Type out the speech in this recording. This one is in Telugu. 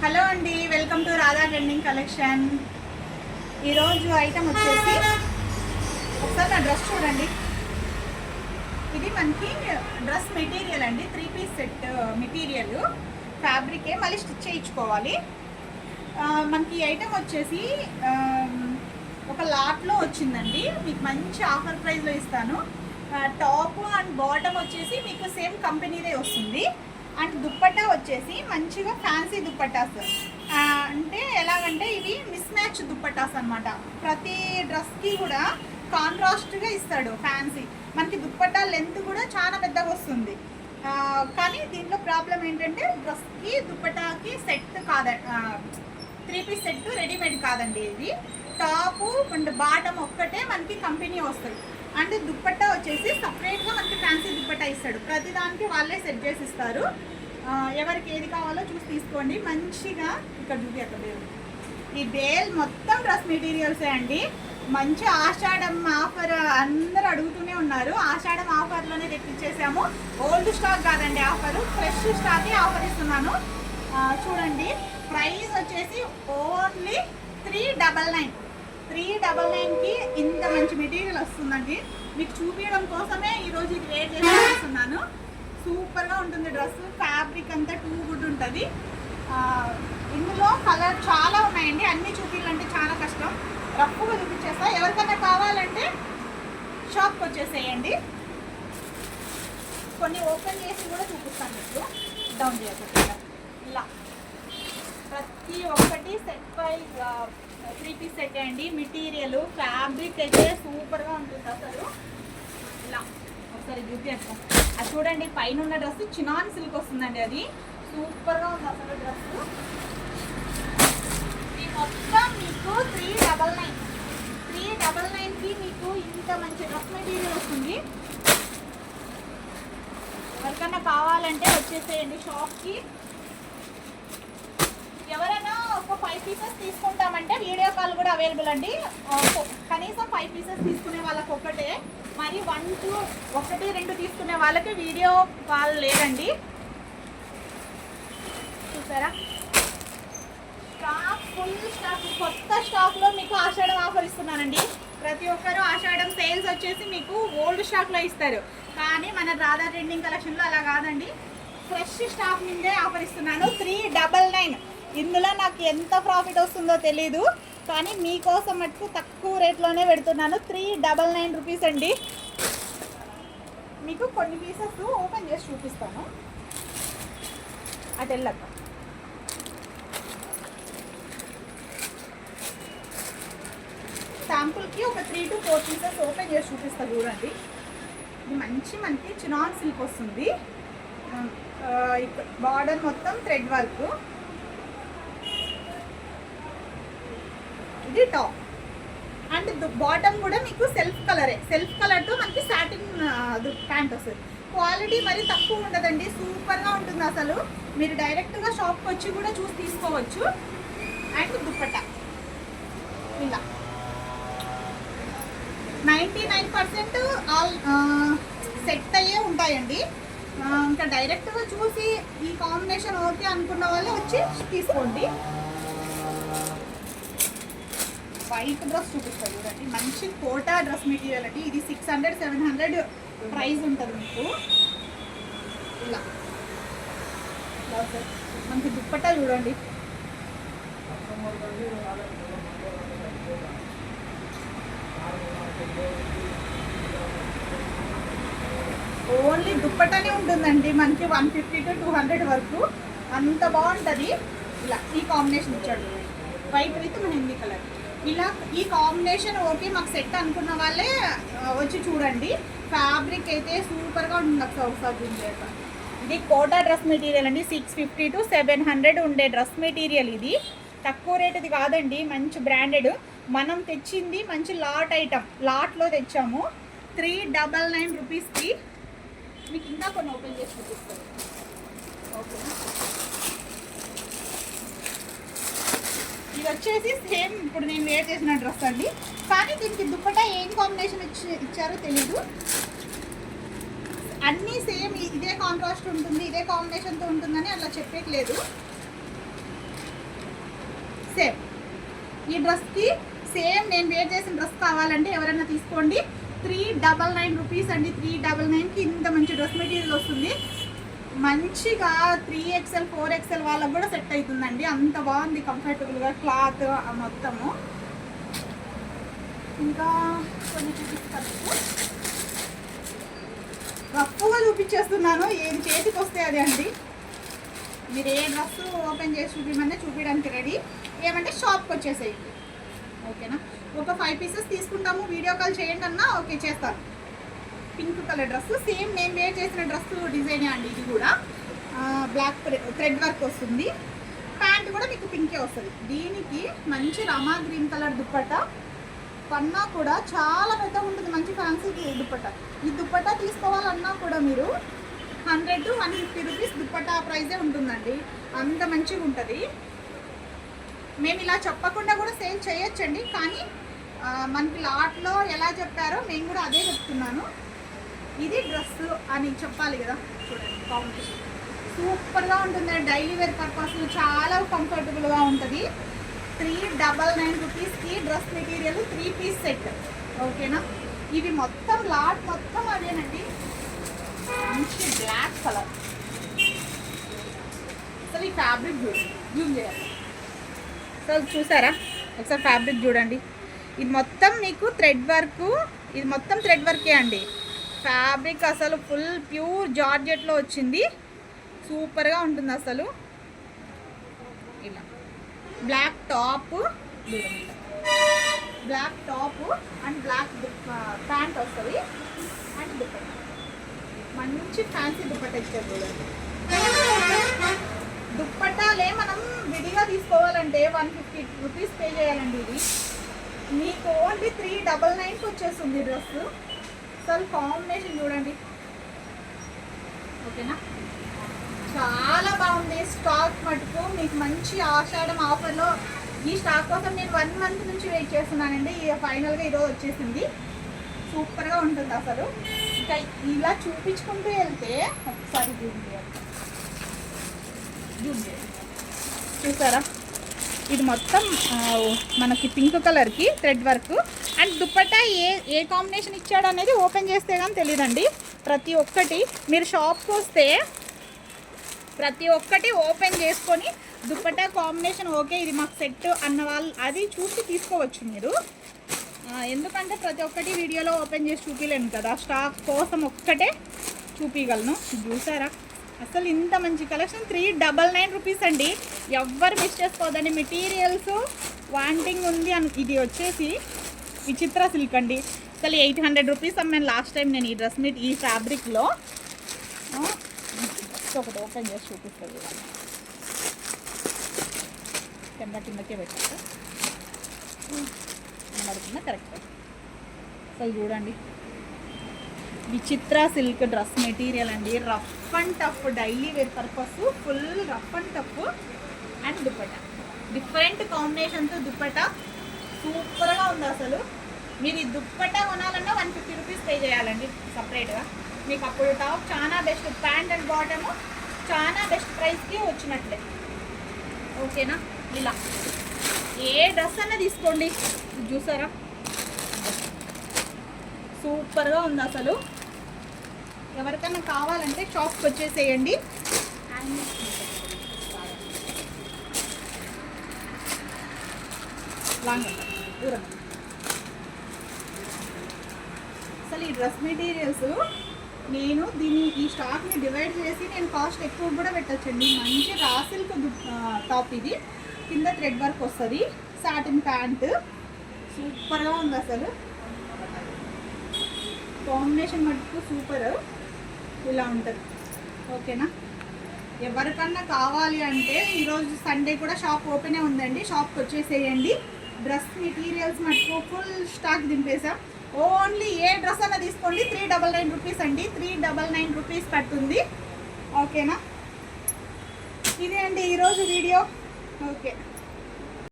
హలో అండి, welcome to Radha trending collection. ఈరోజు ఐటమ్ వచ్చేసి ఒకసారి నా డ్రెస్ చూడండి. ఇది మనకి డ్రెస్ మెటీరియల్ అండి, 3 పీస్ సెట్ మెటీరియల్, ఫ్యాబ్రికే, మళ్ళీ స్టిచ్ చేయించుకోవాలి. మనకి ఐటమ్ వచ్చేసి ఒక లాట్లో వచ్చిందండి. మీకు మంచి ఆఫర్ ప్రైస్లో ఇస్తాను. టాప్ అండ్ బాటమ్ వచ్చేసి మీకు సేమ్ కంపెనీదే వస్తుంది. అండ్ దుప్పట్టా వచ్చేసి మంచిగా ఫ్యాన్సీ దుప్పట్టాస్, అంటే ఎలాగంటే ఇవి మిస్ మ్యాచ్ దుప్పట్టాస్ అనమాట. ప్రతి డ్రెస్కి కూడా కాంట్రాస్ట్గా ఇస్తాడు ఫ్యాన్సీ. మనకి దుప్పట్టా లెంత్ కూడా చాలా పెద్దగా వస్తుంది. కానీ దీంట్లో ప్రాబ్లం ఏంటంటే డ్రెస్కి దుప్పట్టాకి సెట్ కాదండి, 3 పీస్ సెట్ రెడీమేడ్ కాదండి. ఇది టాప్ అండ్ బాటమ్ ఒక్కటే మనకి కంపెనీ వస్తుంది. అండ్ దుప్పట్టా వచ్చేసి సపరేట్గా మనకి ఫ్యాన్సీ దుప్పట్టా ఇస్తాడు. ప్రతిదానికి వాళ్ళే సెట్ చేసి ఇస్తారు. ఎవరికి ఏది కావాలో చూసి తీసుకోండి. మంచిగా ఇక్కడ చూపి అక్కడ ఈ బేల్ మొత్తం డ్రెస్ మెటీరియల్సే అండి. మంచి ఆషాఢం ఆఫర్ అందరూ అడుగుతూనే ఉన్నారు. ఆషాఢం ఆఫర్లోనే తెప్పించేసాము. ఓల్డ్ స్టాక్ కాదండి ఆఫరు, ఫ్రెష్ స్టాకే ఆఫర్ ఇస్తున్నాను. చూడండి, ప్రైస్ వచ్చేసి ఓన్లీ 399. 399కి ఇంత మంచి మెటీరియల్ వస్తుందండి. మీకు చూపించడం కోసమే ఈరోజు ఇది వేర్ చేస్తున్నాను. సూపర్గా ఉంటుంది డ్రెస్. ఫ్యాబ్రిక్ అంతా టూ గుడ్ ఉంటుంది. ఇందులో కలర్ చాలా ఉన్నాయండి. అన్నీ చూపించాలంటే చాలా కష్టం. రఫ్గా చూపించేస్తా. ఎవరికైనా కావాలంటే షాప్కి వచ్చేసేయండి. కొన్ని ఓపెన్ చేసి కూడా చూపిస్తాను మీకు. డౌన్ చేయకుండా ఇలా ప్రతి ఒక్కటి సెట్ వైజ్ 3 పీస్ సెట్ అండి. మెటీరియల్ ఫ్యాబ్రిక్ అయితే సూపర్గా ఉంటుంది అసలు. ఇలా ఒకసారి చూపిస్తాం. అది చూడండి, పైన ఉన్న డ్రెస్ చినాన్ సిల్క్ వస్తుందండి. అది సూపర్గా ఉంది అసలు డ్రెస్. ఇది మొత్తం మీకు 399. 399కి మీకు ఇంత మంచి డ్రెస్ మెటీరియల్ వస్తుంది. ఎవరికైనా కావాలంటే వచ్చేసేయండి షాప్కి. ఎవరైనా ఒక 5 పీసెస్ తీసుకుంటామంటే వీడియో కాల్ కూడా అవైలబుల్ అండి. కనీసం 5 పీసెస్ తీసుకునే వాళ్ళకి ఒకటే, మరి 1, 2, 1, 2 తీసుకునే వాళ్ళకి వీడియో కాల్ లేదండి. చూసారా, స్టాక్ ఫుల్ స్టాక్. కొత్త స్టాక్లో మీకు ఆషాఢం ఆఫర్ ఇస్తున్నానండి. ప్రతి ఒక్కరు ఆషాఢం సేల్స్ వచ్చేసి మీకు ఓల్డ్ స్టాక్లో ఇస్తారు. కానీ మన రాధా ట్రెండింగ్ కలెక్షన్లో అలా కాదండి. ఫ్రెష్ స్టాక్ మీదే ఆఫర్ ఇస్తున్నాను. 399. ఇందులో నాకు ఎంత ప్రాఫిట్ వస్తుందో తెలీదు, కానీ మీకోసం మటుకు తక్కువ రేట్లోనే పెడుతున్నాను. 399 రూపీస్ అండి. మీకు కొన్ని పీసెస్ ఓపెన్ చేసి చూపిస్తాను. అటు వెళ్ళక శాంపుల్కి ఒక 3 to 4 పీసెస్ ఓపెన్ చేసి చూపిస్తాను. చూడండి, ఇది మంచి మనకి చినాన్ సిల్క్ వస్తుంది. బార్డర్ మొత్తం థ్రెడ్ వర్క్. ఇది టాప్ అండ్ బాటమ్ కూడా మీకు సెల్ఫ్ కలరే. సెల్ఫ్ కలర్తో మనకి సాటిన్ ప్యాంట్ వస్తుంది. క్వాలిటీ మరి తక్కువ ఉండదండి, సూపర్గా ఉంటుంది అసలు. మీరు డైరెక్ట్గా షాప్కి వచ్చి కూడా చూసి తీసుకోవచ్చు. అండ్ దుప్పట్టా ఇలా 99% ఆల్ సెట్ అయ్యే ఉంటాయండి. ఇంకా డైరెక్ట్గా చూసి ఈ కాంబినేషన్ ఓకే అనుకున్న వాళ్ళు వచ్చి తీసుకోండి. వైట్ డ్రెస్ చూపిస్తుంది చూడండి, మంచి కోటా డ్రెస్ మెటీరియల్ అండి. ఇది 600, 700 ప్రైస్ ఉంటుంది మీకు. ఇలా మనకి దుప్పట్టా చూడండి, ఓన్లీ దుప్పట్టనే ఉంటుందండి మనకి 150 to 200 వరకు. అంత బాగుంటుంది. ఇలా ఈ కాంబినేషన్ ఇచ్చాడు, వైట్ విత్ మెహందీ కలర్. ఇలా ఈ కాంబినేషన్ ఓకే మాకు సెట్ అనుకున్న వాళ్ళే వచ్చి చూడండి. ఫ్యాబ్రిక్ అయితే సూపర్గా ఉంటుంది. ఒకసారి ఇది కోటా డ్రెస్ మెటీరియల్ అండి. 650 to 700 ఉండే డ్రెస్ మెటీరియల్. ఇది తక్కువ రేటుది కాదండి, మంచి బ్రాండెడ్. మనం తెచ్చింది మంచి లాట్ ఐటమ్, లాట్లో తెచ్చాము. 399 రూపీస్కి. మీకు ఇంకా కొన్ని ఓపెన్ చేసి చూపిస్తాను. ఓకే, ఇది వచ్చేసి సేమ్ ఇప్పుడు నేను వేర్ చేసిన డ్రెస్ అండి. కానీ దీనికి దుప్పట్టా ఏం కాంబినేషన్ ఇచ్చారో తెలీదు. అన్నీ సేమ్ ఇదే కాంట్రాస్ట్ ఉంటుంది, ఇదే కాంబినేషన్తో ఉంటుందని అట్లా చెప్పేట్లేదు. సేమ్. ఈ డ్రెస్కి సేమ్ నేను వేర్ చేసిన డ్రెస్ కావాలంటే ఎవరైనా తీసుకోండి. 399 రూపీస్ అండి. 399కి ఇంత మంచి డ్రెస్ మెటీరియల్ వస్తుంది. మంచిగా 3XL 4XL వాళ్ళకు కూడా సెట్ అవుతుందండి. అంత బాగుంది కంఫర్టబుల్గా క్లాత్ మొత్తము. ఇంకా కొన్ని చూపిస్తాను, రఫ్గా చూపించేస్తున్నాను, ఏది చేతికి వస్తే అదే అండి. మీరు ఏ డ్రెస్ ఓపెన్ చేసి చూపించమన్నా చూపించడానికి రెడీ. ఏమంటే షాప్కి వచ్చేసేయండి, ఓకేనా. ఒక 5 పీసెస్ తీసుకుంటాము, వీడియో కాల్ చేయండి అన్నా ఓకే చేస్తాను. పింక్ కలర్ డ్రెస్, సేమ్ నేను వేర్ చేసిన డ్రెస్ డిజైనే అండి. ఇది కూడా బ్లాక్ థ్రెడ్ వర్క్ వస్తుంది. ప్యాంట్ కూడా మీకు పింకే వస్తుంది. దీనికి మంచి రామా గ్రీన్ కలర్ దుప్పట్టా, పన్నా కూడా చాలా పెద్దగా ఉంటుంది. మంచి ఫ్యాన్సీ దుప్పట్టా. ఈ దుప్పట్టా తీసుకోవాలన్నా కూడా మీరు 100 to 150 రూపీస్ దుప్పట్టా ప్రైజే ఉంటుందండి. అంత మంచిగా ఉంటుంది. మేము ఇలా చెప్పకుండా కూడా సేల్ చేయొచ్చండి, కానీ మనకి లాట్లో ఎలా చెప్పారో మేము కూడా అదే చెప్తున్నాను. ఇది డ్రెస్ అని చెప్పాలి కదా. చూడండి కాంబినేషన్ సూపర్గా ఉంటుంది. డైలీ వేర్ పర్పస్ చాలా కంఫర్టబుల్గా ఉంటుంది. 399 రూపీస్కి డ్రెస్ మెటీరియల్ 3 పీస్ సెట్, ఓకేనా. ఇవి మొత్తం లాట్ మొత్తం అదేనండి. మంచి బ్లాక్ కలర్. అసలు ఈ ఫ్యాబ్రిక్ జూమ్ చేయాలి. అసలు చూసారా ఒకసారి ఫ్యాబ్రిక్ చూడండి. ఇది మొత్తం మీకు థ్రెడ్ వర్క్, ఇది మొత్తం థ్రెడ్ వర్కే అండి. ఫ్యాబ్రిక్ అసలు ఫుల్ ప్యూర్ జార్జెట్లో వచ్చింది. సూపర్గా ఉంటుంది అసలు. ఇలా black top, black top and black pant వస్తుంది అండ్ దుప్పట్టా. మంచి ఫ్యాన్సీ దుప్పట్టా ఇచ్చారు చూడండి. దుప్పట్టాలే మనం విడిగా తీసుకోవాలంటే 150 రూపీస్ పే చేయాలండి. ఇది మీకు ఓన్లీ 399కి వచ్చేస్తుంది డ్రెస్. అసలు కాంబినేషన్ చూడండి, ఓకేనా. చాలా బాగుంది. స్టాక్ మటుకు మీకు మంచి ఆషాఢం ఆఫర్లో ఈ స్టాక్ కోసం నేను 1 మంత్ నుంచి వెయిట్ చేస్తున్నానండి. ఫైనల్గా ఈరోజు వచ్చేసింది. సూపర్గా ఉంటుంది అసలు. ఇంకా ఇలా చూపించుకుంటూ వెళ్తే ఒకసారి జూమ్ చేయండి. చూసారా ఇది మొత్తం మనకి పింక్ కలర్కి thread work and dupatta A combination ఇచ్చాడు అనేది ఓపెన్ చేస్తే కానీ తెలియదండి. ప్రతి ఒక్కటి మీరు షాప్కి వస్తే ప్రతి ఒక్కటి ఓపెన్ చేసుకొని దుప్పట్టా కాంబినేషన్ ఓకే ఇది మాకు సెట్ అన్న వాళ్ళు అది చూసి తీసుకోవచ్చు మీరు. ఎందుకంటే ప్రతి ఒక్కటి వీడియోలో ఓపెన్ చేసి చూపించలేను కదా, స్టాక్ కోసం ఒక్కటే చూపించగలను. చూసారా అసలు ఇంత మంచి కలెక్షన్. 399 రూపీస్ అండి. ఎవ్వరు మిస్ చేసుకోవద్దండి. మెటీరియల్స్ వాంటింగ్ ఉంది అని. ఇది వచ్చేసి విచిత్ర సిల్క్ అండి. అసలు 800 రూపీస్ అమ్మాను లాస్ట్ టైం నేను ఈ డ్రెస్ మీట్ ఈ ఫ్యాబ్రిక్లో. ఒకటి ఓపెన్ చేసి చూపిస్తుంది కిందకే పెట్టారు పడుతుందా కరెక్ట్. అసలు చూడండి విచిత్ర సిల్క్ డ్రెస్ మెటీరియల్ అండి. Rough and tough daily wear purpose full rough and tough and dupatta different కాంబినేషన్తో దుప్పట్టా సూపర్గా ఉంది అసలు. మీరు ఈ దుప్పట్టా కొనాలన్నా 150 రూపీస్ పే చేయాలండి సపరేట్గా. మీకు అప్పుడు టాప్ చాలా బెస్ట్, ప్యాంట్ అండ్ బాటము చాలా బెస్ట్ ప్రైస్కి వచ్చినట్లే, ఓకేనా. ఇలా ఏ డ్రెస్ అన్నా తీసుకోండి. చూసారా సూపర్గా ఉంది అసలు. ఎవరికైనా కావాలంటే షాప్కి వచ్చేసేయండి. అండ్ దూరం అసలు ఈ డ్రెస్ మెటీరియల్స్ నేను ఈ స్టాక్ని డివైడ్ చేసి నేను కాస్ట్ ఎక్కువ కూడా పెట్టచ్చండి. మంచి రా సిల్క్ టాప్ ఇది, కింద థ్రెడ్ వర్క్ వస్తుంది, సాటిన్ ప్యాంట్ సూపర్గా ఉంది అసలు. కాంబినేషన్ మటుకు సూపర్. ఇలా ఉంటుంది, ఓకేనా. ఎవరికన్నా కావాలి అంటే ఈరోజు సండే కూడా షాప్ ఓపెనే ఉందండి, షాప్కి వచ్చేసేయండి. డ్రెస్ మెటీరియల్స్ మటుకు ఫుల్ స్టాక్ దింపేసాం. ఓన్లీ ఏ డ్రెస్ అన్నా తీసుకోండి 399 రూపీస్ అండి. 399 రూపీస్ పడుతుంది, ఓకేనా. ఇదే అండి ఈరోజు వీడియో, ఓకే.